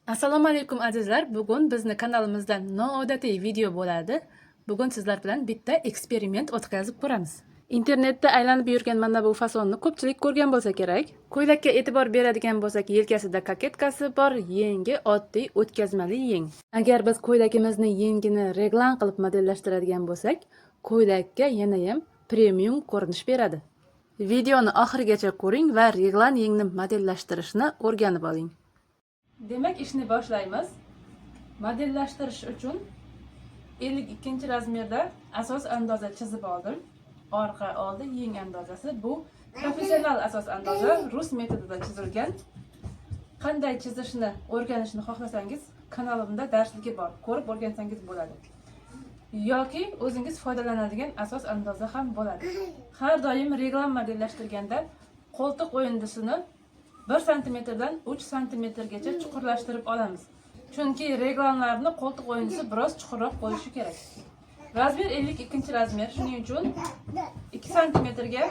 Assalomu alaykum azizlar. Bugun bizni kanalimizda noodatiy video bo'ladi. Bugun sizlar bilan bitta eksperiment o'tkazib ko'ramiz. Internetda aylanib yurgan mana bu fasonni ko'pchilik ko'rgan bo'lsa kerak. Ko'ylakka e'tibor beradigan bo'lsak, yelkasida koketkasi bor, yengi oddiy o'tkazmali yeng. Agar biz ko'ylagimizni yengini reglan qilib modellashtiradigan bo'lsak, ko'ylakka yana ham premium ko'rinish beradi. Videoni oxirigacha ko'ring va reglan yengni modellashtirishni o'rganib oling. Demak, ishni boshlaymiz. Modellashtirish uchun 52-razmerda asos andoza chizib oldim. Orqa oldi yeng andozasi. Bu professional asos andoza, rus metodida chizilgan. Qanday chizishni o'rganishni xohlasangiz, kanalimda darsligi bor. Ko'rib o'rgansangiz bo'ladi. Yoki o'zingiz foydalanadigan asos andoza ham bo'ladi. Har doim reglan modellashtirganda qo'ltiq o'yindisini 1 santimetrdan 3 santimetrgacha chuqurlashtirib olamiz. Chunki reglanlarni qo'ltiq o'yindisi biroz chuqurroq bo'lishi kerak. Razmer 52-razmer, shuning uchun 2 santimetrga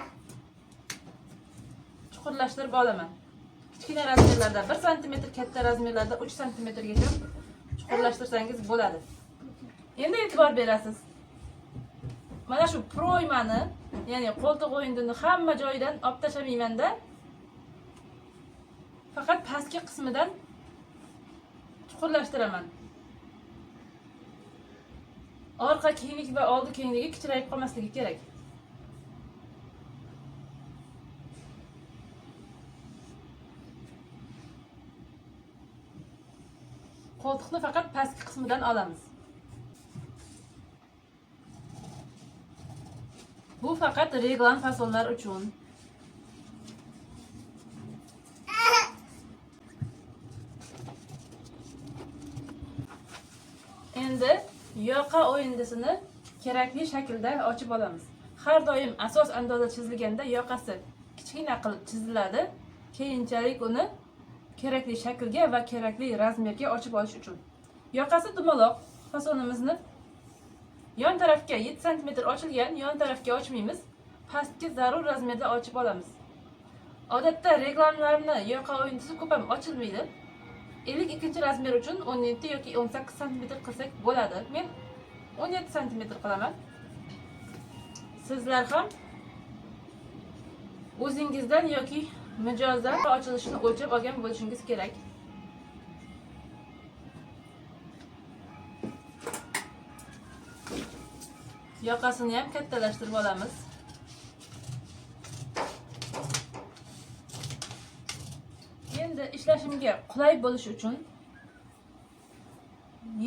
chuqurlashtirib olaman. Kichkina razmerlarda 1 santimetr, katta razmerlarda 3 santimetrgacha chuqurlashtirsangiz bo'ladi. Endi e'tibor berasiz. Mana shu proymani, ya'ni qo'ltiq o'yindini hamma joyidan olib tashlamayman-da. Faqat pastki qismidan chuqurlashtiraman. Orqa kenglik va oldi kengligi kichrayib qolmasligi kerak. Qo'ltiqni faqat pastki qismidan olamiz. Bu faqat reglan fasonlar uchun. Endi yoqa o'yindisini kerakli shaklda ochib olamiz. Har doim asos andoza chizilganda yoqasi kichkina qilib chiziladi. Keyinchalik uni kerakli shaklga va kerakli razmerga ochib olish uchun. Yoqasi dumaloq fasonimizni yon tarafga 7 cm ochilgan, yon tarafga ochmaymiz. Pastki zarur razmerda ochib olamiz. Odatda reglanlarni yoqa o'yindisi ko'p ham ochilmaydi. 52-razmer uchun 17 yoki 18 cm qilsak bo'ladi. Men 17 cm qilaman. Sizlar ham o'zingizdan yoki mijozdan ochilishini o'lchab olgan bo'lishingiz kerak. Yoqasini ham kattalashtirib olamiz. Endi ishlashimga qulay bo'lish uchun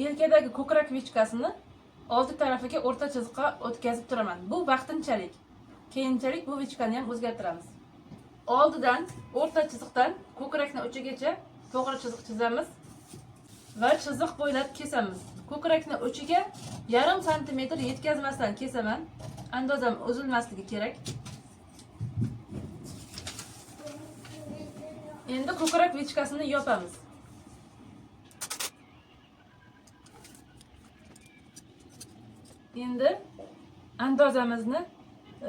yelkadagi ko'krak vichkasini oldi tarafiga o'rta chiziqqa o'tkazib turaman. Bu vaqtinchalik. Keyinchalik bu vichkani ham o'zgartiramiz. Oldidan o'rta chiziqdan ko'krakning uchigacha to'g'ri chiziq chizamiz va chiziq bo'ylab kesamiz. Ko'krakning uchiga 0,5 santimetr yetkazmasdan kesaman. Andozam uzilmasligi kerak. Endi ko'krak vichkasini yopamiz. Endi andozamizni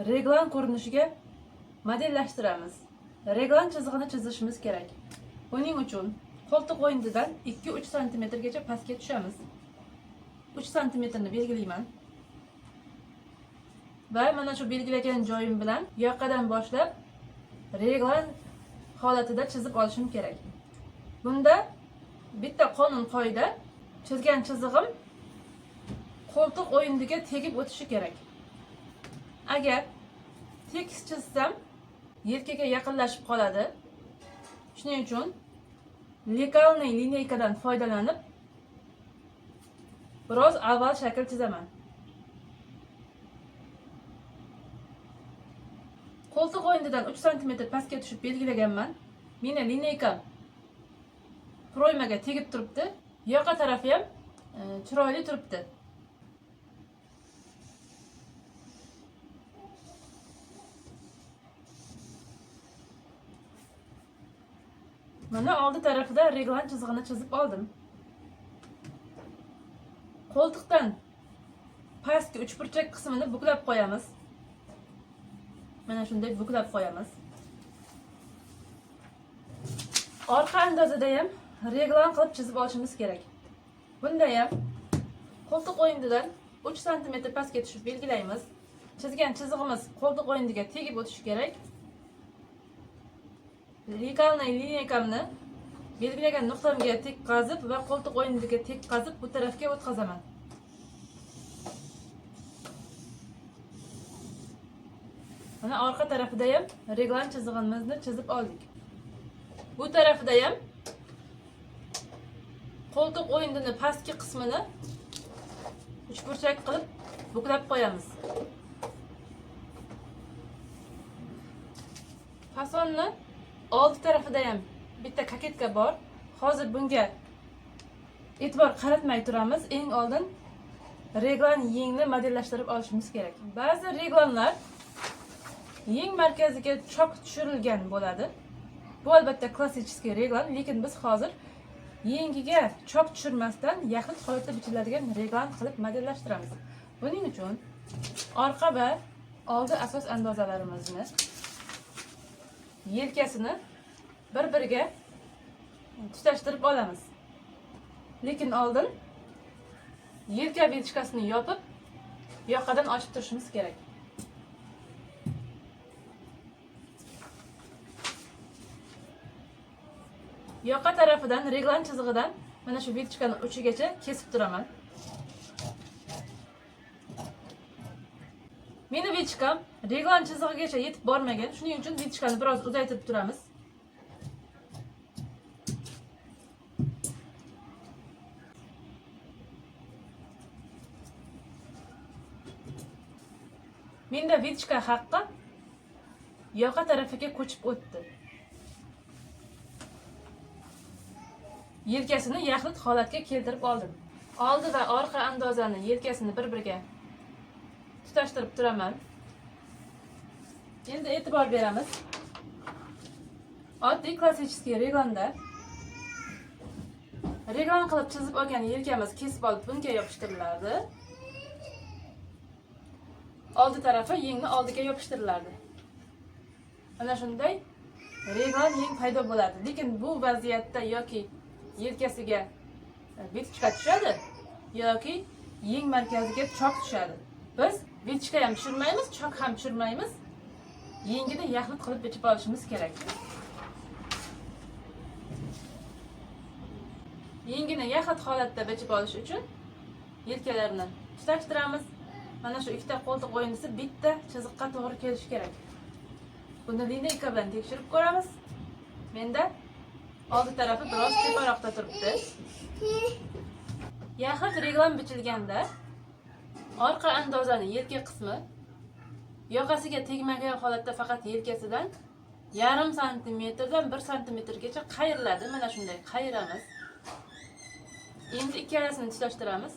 reglan ko'rinishiga modellashtiramiz. Reglan chizig'ini chizishimiz kerak. Buning uchun qo'ltiq o'yindidan 2-3 santimetrgacha pastga tushamiz. 3 santimetrni belgilayman. Va mana shu belgilagan joyim bilan yoqadan boshlab reglan holatida chizib olishim kerak. Bunda bitta qonun qoida, chizgan chizig'im qo'ltiq o'yindiga tegib o'tishi kerak. Agar tekis chizsam, yelkaga yaqinlashib qoladi. Shuning uchun lekalniy lineykadan foydalanib biroz avval shakl chizaman. Qo'ltiq o'yindidan 3 cm pastga tushib belgilaganman. Meni lineykam proymaga tegib turibdi. Yoqa tarafi ham chiroyli turibdi. Mana oldi tarafida reglan chizig'ini chizib oldim. Qo'ltiqdan pastki uchburchak qismini buklab qo'yamiz. Mana shunday buklab qo'yamiz. Orqa andozida ham reglan qilib chizib olishimiz kerak. Bunda ham qo'ltiq o'yindidan 3 cm pastga tushib belgilaymiz. Chizgan chizig'imiz qo'ltiq o'yindiga tegib o'tishi kerak. Legalniy lineykamni belgilagan nuqtamga tekkazib va qo'ltiq o'yindiga tekkazib bu tarafga o'tkazaman. Mana orqa tarafida ham reglan chizig'imizni chizib oldik. Bu tarafida ham qo'ltiq o'yindini pastki qismini uchburchak qilib buklab qo'yamiz. Fasonni old tarafida ham bitta kaketka bor. Hozir bunga e'tibor qaratmay turamiz. Eng oldin reglan yengni modellashtirib olishimiz kerak. Ba'zi reglanlar yeng markaziga chok tushirilgan bo'ladi. Bu albatta klassik reglan, lekin biz hozir yengiga chok tushirmasdan yaxlit holatda bichiladigan reglan qilib modellashtiramiz. Buning uchun orqa va oldi asos andozalarimizni yelkasini bir-biriga tutashtirib olamiz. Lekin oldin yelka vilchkasini yopib, yoqadan ochib turishimiz kerak. Yoqa tarafidan reglan chizig'idan mana shu vilchkani uchigacha kesib turaman. Meni vilchkam reglan chizig'igacha yetib bormagan, shuning uchun vilchkani biroz uzaytirib turamiz. Menda vilchka haqqi yoqa tarafiga ko'chib o'tdi. Yelkasini yaxlit holatga keltirib oldim. Oldi va orqa andozani yelkasini bir-biriga tutashtirib turaman. Endi e'tibor beramiz. Oddiy klassik reglanda reglan qilib chizib olgan yelkamiz kesib olib bunga yopishtiriladi. Oldi tarafi yengni oldiga yopishtiriladi. Mana shunday reglan yeng paydo bo'ladi. Lekin bu vaziyatda yoki yelkasiga vilchka tushadi yoki yeng markaziga chok tushadi. Biz vilchka ham tushirmaymiz, chok ham tushirmaymiz. Yengini yaxlit qilib bichib olishimiz kerak. Yengini yaxlit holatda bichib olish uchun yelkalarni tutashtiramiz. Mana shu ikkita qo'ltiq o'yindisi bitta chiziqqa to'g'ri kelishi kerak. Buni lineyka bilan tekshirib ko'ramiz. Menda oldi tarafi biroz teparoqda turibdi. Yaxlit reglan bichilganda orqa andozani yelka qismi yoqasiga tegmagan holatda faqat yelkasidan 0,5 santimetrdan 1 santimetrgacha qayriladi. Mana shunday qayiramiz. Endi ikkalasini tutashtiramiz.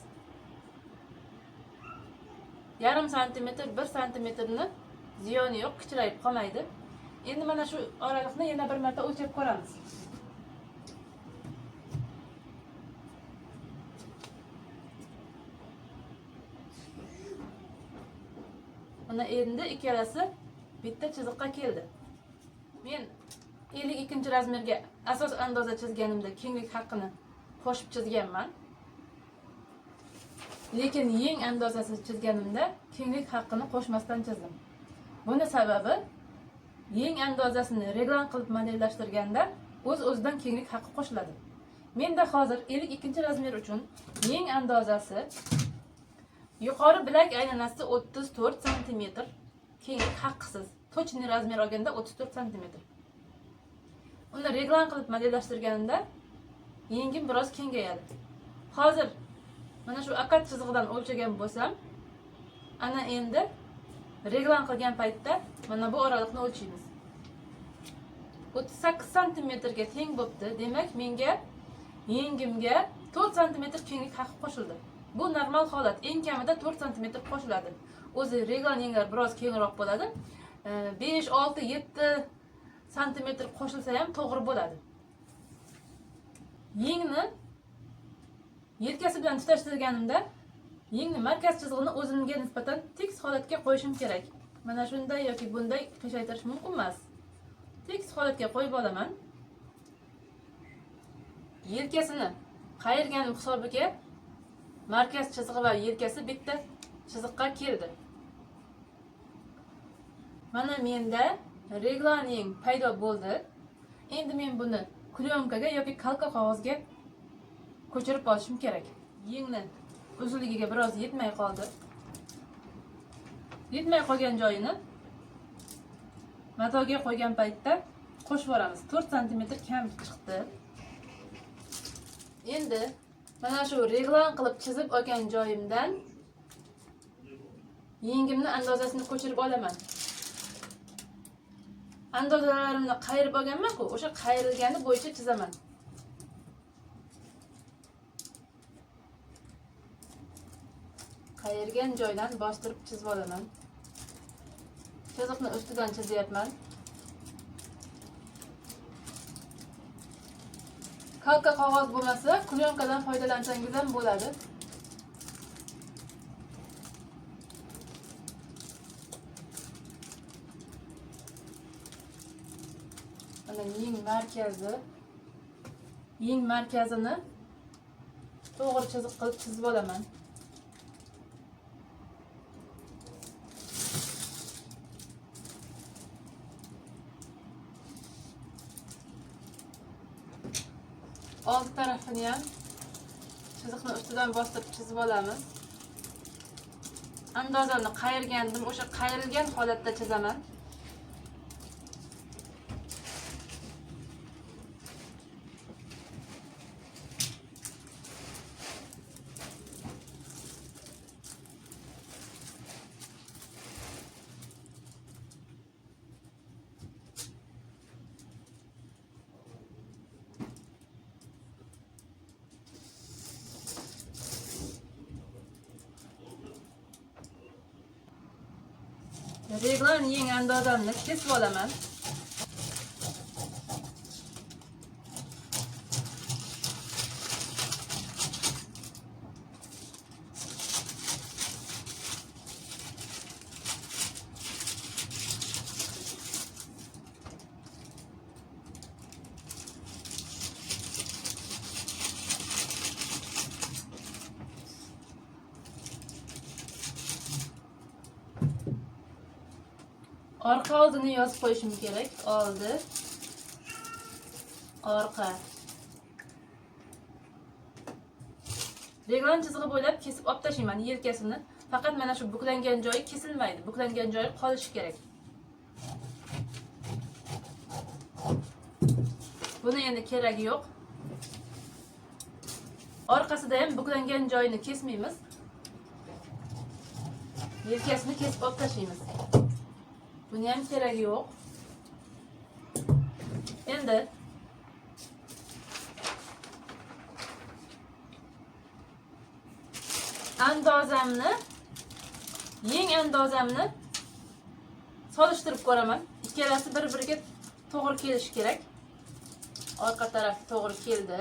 0,5 santimetr 1 santimetrni ziyoni yo'q, kichrayib qolmaydi. Endi mana shu oraliqni yana bir marta o'lchab ko'ramiz. Mana endi ikkalasi bitta chiziqqa keldi. Men 52 razmerga asos andoza chizganimda kenglik haqqini qo'shib chizganman. Lekin yeng andozasi chizganimda kenglik haqqini qo'shmasdan chizdim. Buni sababi yeng andozasini reglan qilib modellashtirganda o'z-o'zidan kenglik haqqi qo'shiladi. Menda hozir 52 razmer uchun yeng andozasi yuqori bilak aylanasi 34 cm, kenglik haqqisiz. Точный razmer olganda 34 cm. Uni reglan qilib modellashtirganimda yengim biroz kengayadi. Hozir mana shu akat chizig'idan o'lchagan bo'lsam, ana endi reglan qilgan paytda mana bu oraliqni o'lchaymiz. 38 cm ga teng bo'pti. Demak, menga yengimga 4 cm kenglik haqqi qo'shildi. Bu normal holat. Eng kamida 4 cm qo'shiladi. O'zi reglan yenglar biroz kengroq bo'ladi. 5, 6, 7 cm qo'shilsa ham to'g'ri bo'ladi. Yengni yelkasi bilan tutashtirganimda yengni markaz chizig'ini o'zimga nisbatan tekis holatga qo'yishim kerak. Mana shunday yoki bunday qiyshaytirish mumkin emas. Tekis holatga qo'yib olaman. yelkasini qayirganim hisobiga markaz chizig'i va yelkasi bitta chiziqqa keldi. Mana menda reglaning paydo bo'ldi. Endi men buni plyonkaga yoki kalka qog'ozga ko'chirib olishim kerak. Yengni uzunligiga biroz yetmay qoldi. Yetmay qolgan joyini matoga qo'ygan paytda qo'shib yuboramiz. 4 cm kam chiqdi. Endi mana shu reglan qilib chizib olgan joyimdan yengimni andozasini ko'chirib olaman. Andozalarimni qayirib olganman-ku, o'sha qayrilgani bo'yicha chizaman. Qayirgan joydan bostirib chizib olaman. Chiziqni ustidan chizyapman. Kalka qog'oz bo'lmasa, plyonkadan foydalansangiz ham bo'ladi. Mana yeng markazini to'g'ri chiziq qilib chizib olaman. Old tarafini ham chiziqni ustidan bostirib chizib olamiz. Andozani qayirgandim, o'sha qayrilgan holatda chizaman. Reglan yeng andozamni kesib olaman. Orqa oldini yozib qo'yishim kerak. Oldi, orqa. Reglan chizig'i bo'ylab kesib olib tashlayman yelkasini. Faqat mana shu buklangan joyi kesilmaydi. Buklangan joyi qolishi kerak. Buni endi keragi yo'q. Orqasida ham buklangan joyini kesmaymiz. Yelkasini kesib olib tashlaymiz. Buni ham keragi yo'q. Endi yeng andozamni solishtirib ko'raman. Ikkalasi bir-biriga to'g'ri kelishi kerak. Orqa taraf to'g'ri keldi.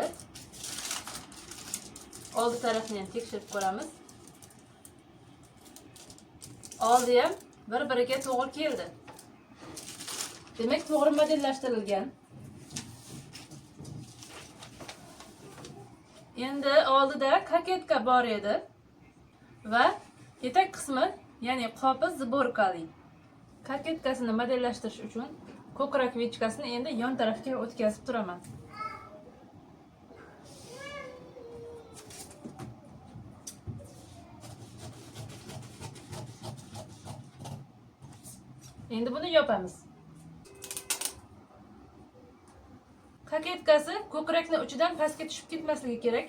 Oldi tarafini ham tekshirib ko'ramiz. Oldi ham bir-biriga to'g'ri keldi. Demak, to'g'ri modellashtirilgan. Endi oldida koketka bor edi va etak qismi, ya'ni qopi zborkali. Koketkasini modellashtirish uchun ko'krak vichkasini endi yon tarafga o'tkazib turaman. Endi buni yopamiz. Koketkasi ko'krakni uchidan pastga tushib ketmasligi kerak.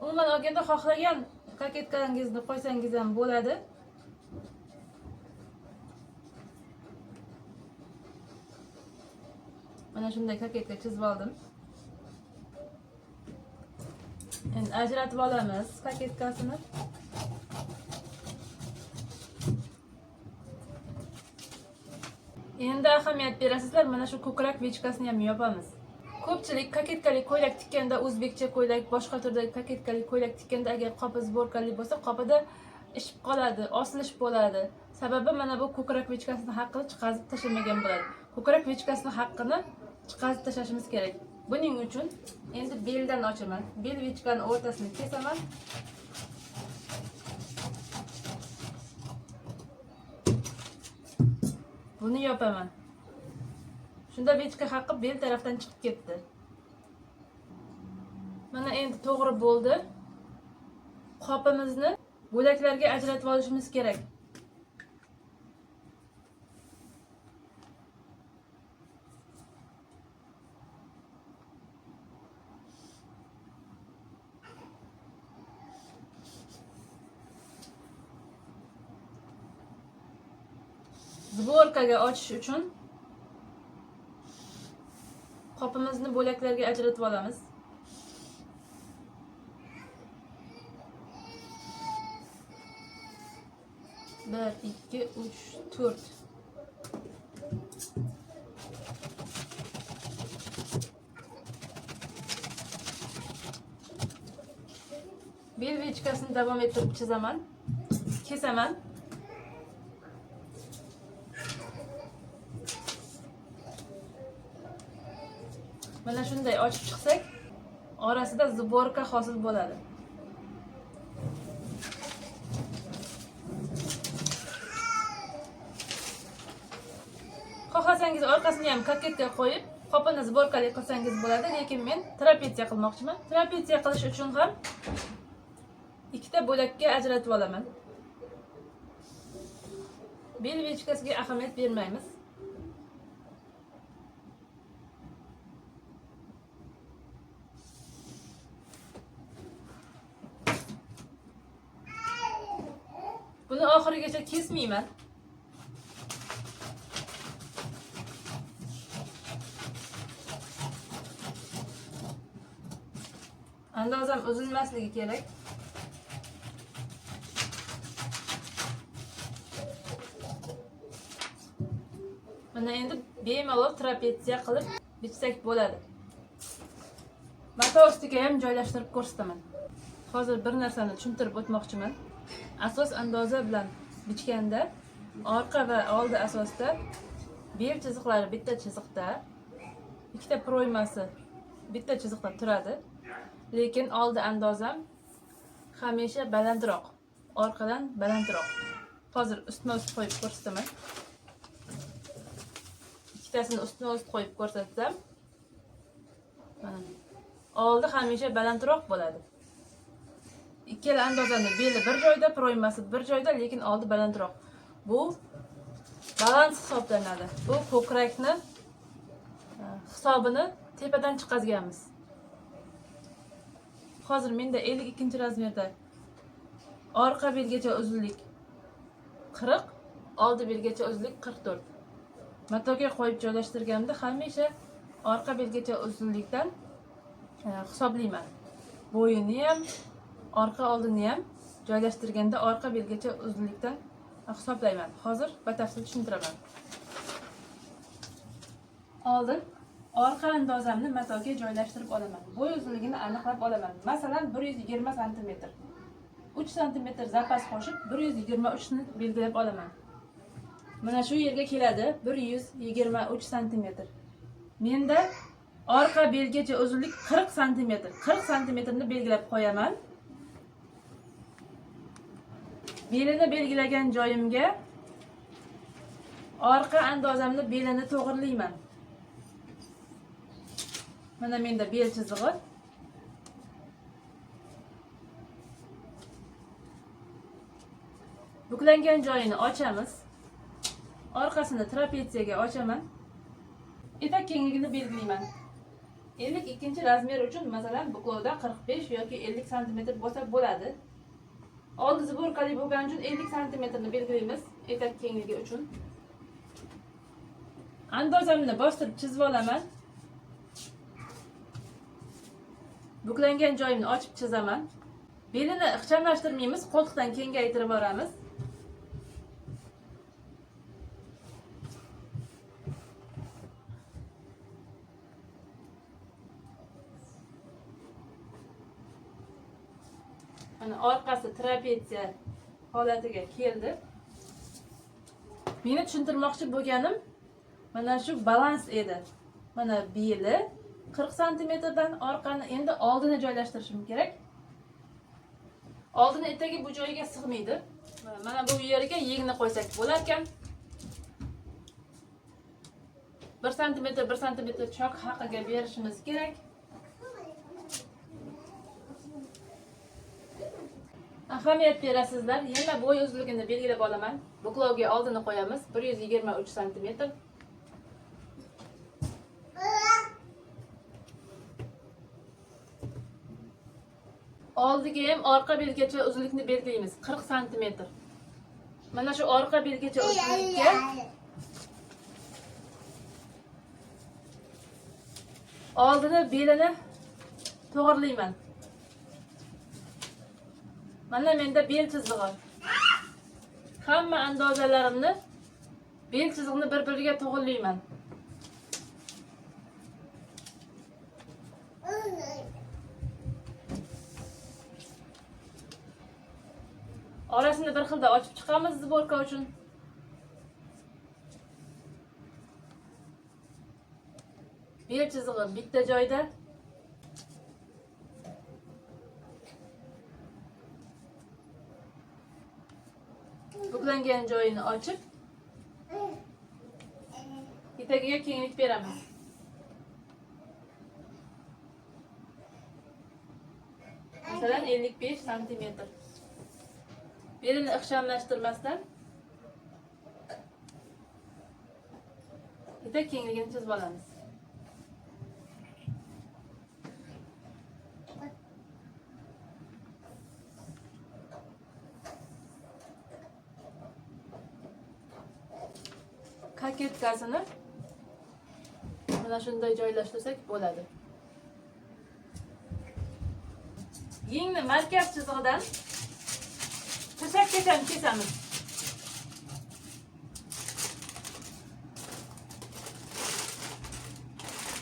Umuman olganda xohlagan koketkangizni qo'ysangiz ham bo'ladi. Mana shunday koketka chizib oldim. Endi ajratib olamiz koketkasini. Endi ahamiyat berasizlar, mana shu ko'krak vichkasini ham yopamiz. Ko'pchilik koketkali ko'ylak tikkanda, o'zbekcha ko'ylak, boshqa turdagi koketkali ko'ylak tikkanda agar qopi zborkali bo'lsa, qopida ishib qoladi, osilish bo'ladi. Sababi mana bu ko'krak vichkasini haqqida chiqazib tashlamagan bo'ladi. ko'krak vichkasini haqqini chiqarib tashlashimiz kerak. Buning uchun endi beldan ochaman. Bel vichkani o'rtasini kesaman. Buni yopaman. Shunda vichka haqqi bel tarafdan chiqib ketdi. Mana endi to'g'ri bo'ldi. Qopimizni bo'laklarga ajratib olishimiz kerak. Zborkaga ochish uchun qopimizni bo'laklarga ajratib olamiz. 1, 2, 3, 4. Bel vichkasini davom ettirib chizaman, kesaman. Mana shunday ochib chiqsak, orasida zborka hosil bo'ladi. Xohlasangiz orqasini ham koketga qo'yib, qopini zborkali qilsangiz bo'ladi, lekin men trapetsiya qilmoqchiman. Trapetsiya qilish uchun ham ikkita bo'lakka ajratib olaman. Bel vichkasiga ahamiyat bermaymiz. Buni oxirigacha kesmayman. Andozam uzilmasligi kerak. Mana endi bemalol trapetsiya qilib bichsak bo'ladi. Mato ustiga ham joylashtirib ko'rsataman. Hozir bir narsani tushuntirib o'tmoqchiman. Asos andoza bilan bichganda orqa va oldi asosda bel chiziqlari bitta chiziqda, ikkita proymasi bitta chiziqda turadi. Lekin oldi andozam hamisha balandroq, orqadan balandroq. Hozir ustma-ust qo'yib ko'rsataman. Ikkitasini ustma-ust qo'yib ko'rsatsam, mana oldi hamisha balandroq bo'ladi. Ikkala andozani beli bir joyda, proymasi bir joyda, lekin oldi balandroq. Bu balans hisoblanadi. Bu ko'krakni hisobini tepadan chiqazganmiz. Hozir menda 52-razmerda orqa belgacha uzunlik 40, oldi belgacha uzunlik 44. Matoga qo'yib joylashtirganda hamisha orqa belgacha uzunlikdan hisoblayman. Bo'yini ham, orqa oldini ham joylashtirganda orqa belgacha uzunlikdan hisoblayman. Hozir batafsil tushuntiraman. Oldin orqa andozamni matoga joylashtirib olaman. Bo'y uzunligini aniqlab olaman. Masalan, 120 cm. 3 cm zapas qo'shib 123 ni belgilab olaman. Mana shu yerga keladi 123 cm. Menda orqa belgacha uzunlik 40 cm. 40 cm ni belgilab qo'yaman. Belini belgilagan joyimga orqa andozamni belini to'g'irlayman. Mana menda bel chizig'i. Buklangan joyini ochamiz. Orqasini trapetsiyaga ochaman. Etak kengligini belgilayman. 52-razmer uchun masalan buklovda 45 yoki 50 cm bo'lsa bo'ladi. Oldi zborkali bo'lgani uchun 50 cm ni belgilaymiz etak kengligi uchun. Andozamni bostirib chizib olaman. Buklangan joyimni ochib chizaman. Belini ixchamlashtirmaymiz, qo'ltiqdan kengaytirib boramiz. Mana orqasi trapetsiya holatiga keldi. Meni tushuntirmoqchi bo'lganim, Mana shu balans edi. Mana beli 40 santimetrdan orqani endi oldini joylashtirishim kerak. Oldini etagi bu joyiga sig'maydi. Mana bu yeriga yengni qo'ysak bo'lar ekan. 1 santimetr 1 santimetr chok haqiga berishimiz kerak. Ahamiyat berasizlar. Yana bo'y uzunligini belgilab olaman. Buklovga oldini qo'yamiz 123 santimetr. Oldiga ham orqa belgacha uzunlikni belgilaymiz 40 santimetr. Mana shu orqa belgacha uzunlikka oldini belini to'g'irlayman. Mana menda bel chizig'i. Hamma andozalarimni bel chizig'ini bir-biriga to'g'irlayman. Orasini bir xilda ochib chiqamiz zborka uchun. Bel chizig'i bitta joyda. Buklangan joyini ochib, etagiga kenglik beramiz. Masalan 55 santimetr. Belini ixchamlashtirmasdan etak kengligini chizib olamiz. Kaketkasini mana shunday joylashtirsak bo'ladi. Yengni markaz chizig'idan tirsakgacha kesamiz.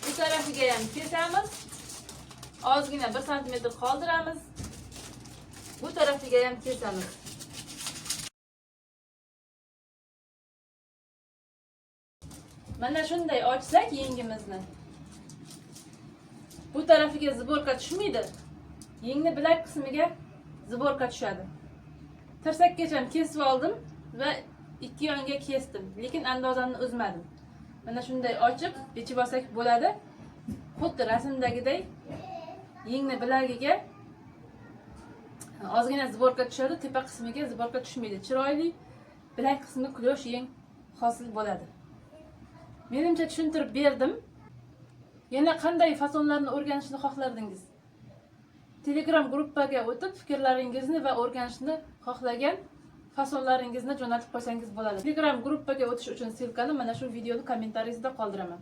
Bu tarafiga ham kesamiz. Ozgina 1 santimetr qoldiramiz. Bu tarafiga ham kesamiz. Mana shunday ochsak yengimizni. Bu tarafiga zborka tushmaydi. Yengni bilak qismiga zborka tushadi. Tirsakgacha kesib oldim va ikki yonga kesdim, lekin andozamni uzmadim. Mana shunday ochib, bichib olsak bo'ladi. Xuddi rasmdagiday yengni bilagiga ozgina zborka tushadi, tepa qismiga zborka tushmaydi. Chiroyli bilak qismi quyosh yeng hosil bo'ladi. Menimcha tushuntirib berdim. Yana qanday fasonlarni o'rganishni xohlardingiz? Telegram gruppaga o'tib fikrlaringizni va o'rganishni xohlagan fasonlaringizni jo'natib qo'ysangiz bo'ladi. Telegram gruppaga o'tish uchun silkani mana shu videoni kommentariyada qoldiraman.